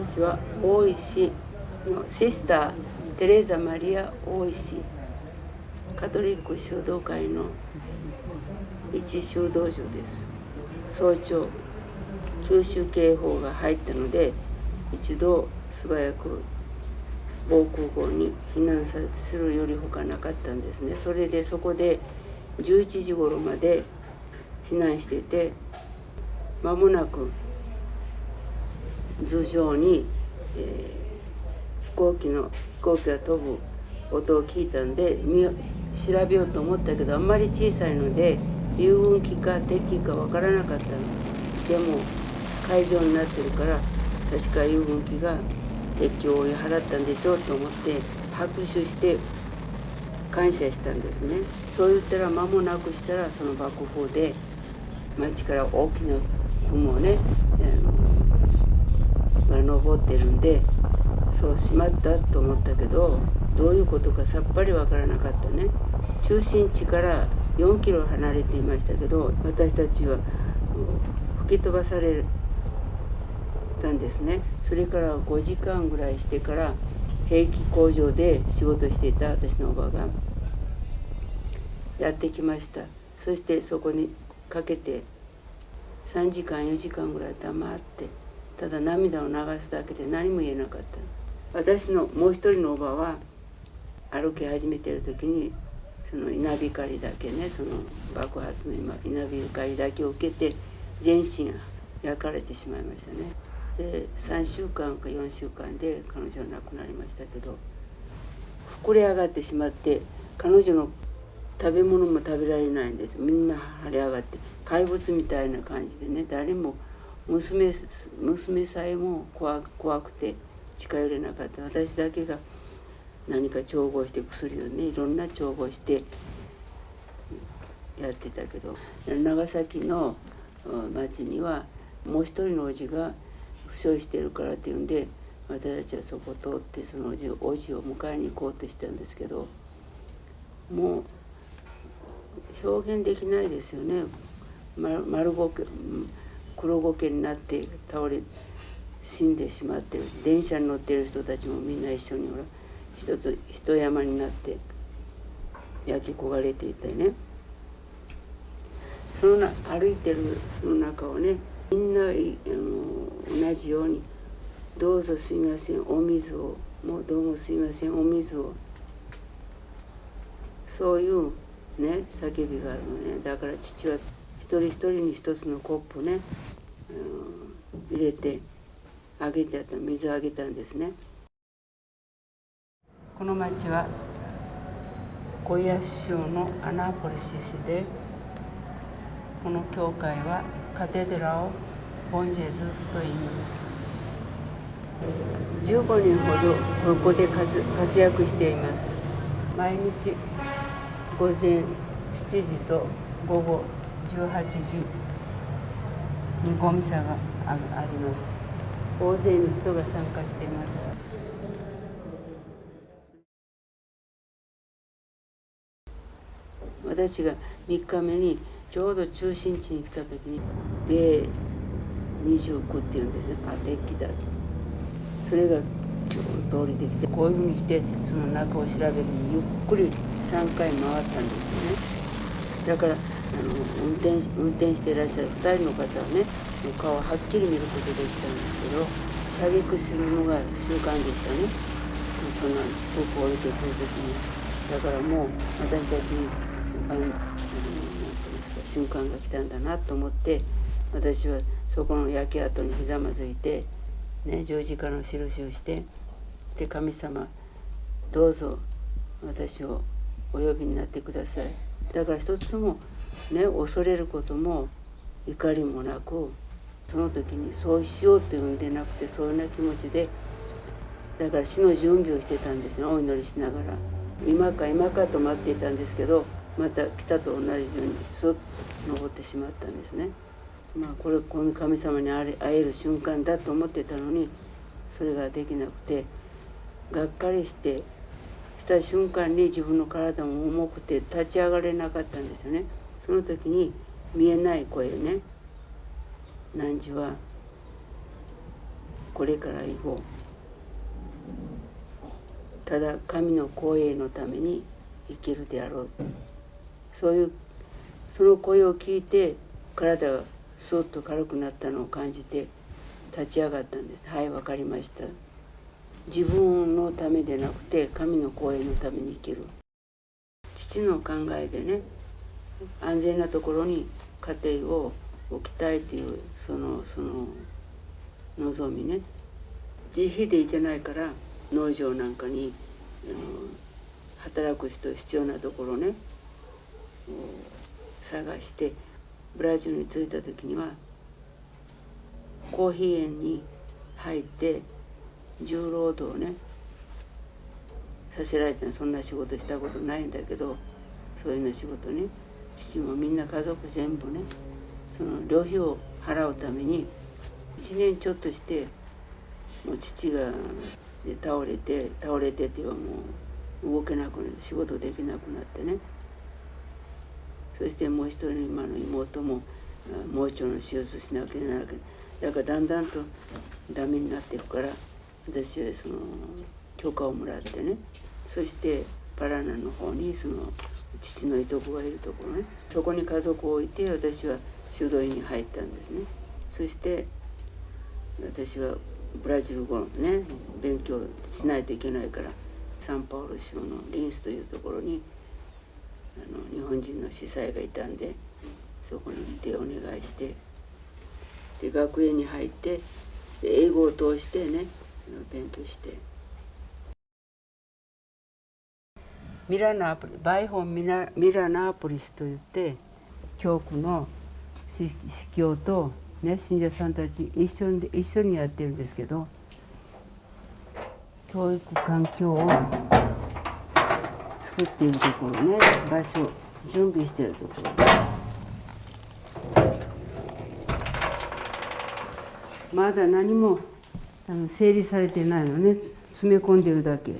私は大石のシスターテレーザ・マリア大石カトリック修道会の一修道女です。早朝空襲警報が入ったので一度素早く防空壕に避難するよりほかなかったんですね。それでそこで11時頃まで避難していて、間もなく頭上に、飛行機が飛ぶ音を聞いたんで調べようと思ったけど、あんまり小さいので遊軍機か敵機かわからなかったの。でも海上になってるから確か遊軍機が敵機を追い払ったんでしょうと思って拍手して感謝したんですね。そう言ったら間もなくしたらその爆砲で町から大きな雲をねが昇ってるんで、そうしまったと思ったけど、どういうことかさっぱりわからなかったね。中心地から4キロ離れていましたけど、私たちは吹き飛ばされたんですね。それから5時間ぐらいしてから兵器工場で仕事していた私のおばがやってきました。そしてそこにかけて3時間4時間ぐらい黙って、ただ涙を流すだけで何も言えなかった。私のもう一人のおばは歩き始めてる時にその稲光だけね、その爆発の稲光だけを受けて全身焼かれてしまいましたね。で3週間か4週間で彼女は亡くなりましたけど、膨れ上がってしまって彼女の食べ物も食べられないんですよ。みんな腫れ上がって怪物みたいな感じでね、誰も娘さえも怖くて近寄れなかった。私だけが何か調合して薬をね、いろんな調合してやってたけど、長崎の町にはもう一人のおじが負傷してるからっていうんで、私たちはそこを通ってそのおじを迎えに行こうとしたんですけど、もう表現できないですよね。黒ごけになって倒れ死んでしまって、電車に乗ってる人たちもみんな一緒に一山になって焼き焦がれていたりね。歩いてるその中をね、みんな同じように「どうぞすみませんお水を」もうどうもすみませんお水を、そういうね叫びがあるのね。だから父は一人一人に一つのコップね、入れてあげて水をあげたんですね。この町はゴイアス州のアナポリス市で、この教会はカテドラオ・ボンジェズスと言います。15年ほどここで活躍しています。毎日午前7時と午後18時にごミサがあります。大勢の人が参加しています。私が3日目にちょうど中心地に来た時に米29っていうんですよ。敵機だ。それがちょうど降りてきて、こういうふうにしてその中を調べるにゆっくり3回回ったんですよね。だから運転していらっしゃる2人の方はね、顔をはっきり見ることできたんですけど、射撃するのが習慣でしたね。その飛行機を降りてくる時に。だからもう私たちになんていうんですか、瞬間が来たんだなと思って、私はそこの焼け跡にひざまずいて、ね、十字架の印をして、で神様どうぞ私をお呼びになってください。だから一つもね、恐れることも怒りもなく、その時にそうしようというんでなくて、そういうような気持ちで、だから死の準備をしてたんですよ、お祈りしながら。今かと待っていたんですけど、また来たと同じようにスッと登ってしまったんですね。この神様に会える瞬間だと思ってたのに、それができなくてがっかりした瞬間に自分の体も重くて立ち上がれなかったんですよね。その時に見えない声ね、汝はこれから以後ただ神の光栄のために生きるであろう、その声を聞いて体がスッと軽くなったのを感じて立ち上がったんです。はい、分かりました。自分のためでなくて神の光栄のために生きる。父の考えでね、安全なところに家庭を置きたいというその望みね、自費でいけないから農場なんかに働く人必要なところね探して、ブラジルに着いた時にはコーヒー園に入って重労働をねさせられた。そんな仕事したことないんだけど、そういうような仕事ね、父もみんな家族全部ね、その旅費を払うために1年ちょっとして、もう父が倒れてっていうかもう動けなくなって、仕事できなくなってね、そしてもう一人の今の妹も盲腸の手術しなきゃならない。だからだんだんとダメになっていくから、私はその許可をもらってね、そしてパラナの方にその父のいとこがいるところね、そこに家族を置いて私は修道院に入ったんですね。そして私はブラジル語のね勉強しないといけないから、サンパウロ州のリンスというところに日本人の司祭がいたんで、そこに行ってお願いして、で学園に入って、で英語を通してね勉強して、バイホンミラナーポリスといって教区の司教と、ね、信者さんたち一緒にやってるんですけど、教育環境を作っているところね、場所準備しているところ、まだ何も整理されてないのね、詰め込んでるだけ。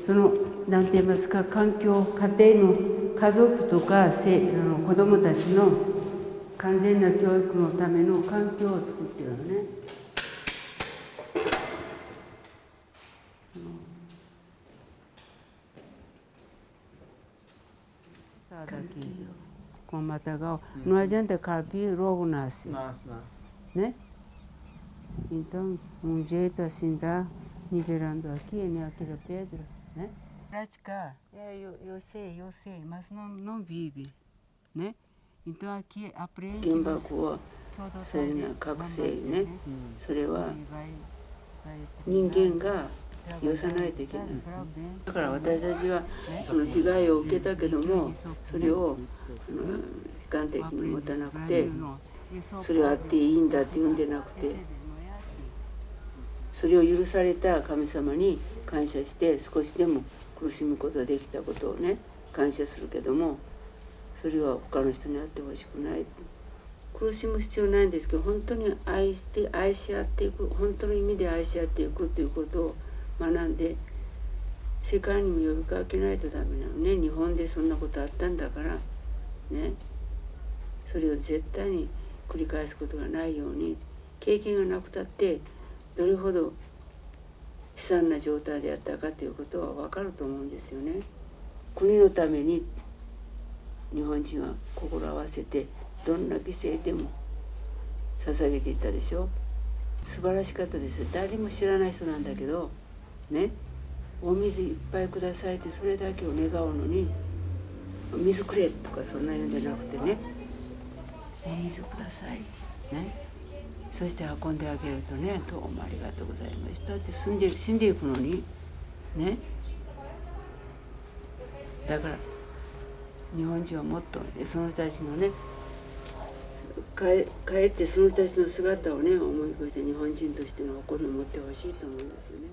その何て言いますか、環境、家庭の家族とか子どもたちの完全な教育のための環境を作ってるのね。Daqui com matagal, não adianta carpir logo nasce, né? Então um jeito assim dá nivelando aqui, né, aquela pedra, né? Prática, eu sei, mas não vive, né? Então aqui aprende. 原爆はそういうような覚醒ね、それは人間が許さないといけない。だから私たちはその被害を受けたけども、それを悲観的に持たなくて、それはあっていいんだって言うんでなくて、それを許された神様に感謝して、少しでも苦しむことができたことをね感謝するけども、それは他の人にあってほしくない。苦しむ必要ないんですけど、本当に愛し合っていく、本当の意味で愛し合っていくということを学んで、世界にも呼びかけないとダメなのね。日本でそんなことあったんだからね、それを絶対に繰り返すことがないように、経験がなくたってどれほど悲惨な状態であったかということは分かると思うんですよね。国のために日本人は心合わせてどんな犠牲でも捧げていったでしょ。素晴らしかったですよ。誰も知らない人なんだけどね、お水いっぱいくださいってそれだけを願うのに、水くれとかそんな言うんじゃなくてね、お水くださいね、そして運んであげるとね、どうもありがとうございましたって死んでいくのにね。だから日本人はもっとその人たちのね、帰ってその人たちの姿をね思い越して、日本人としての誇りを持ってほしいと思うんですよね。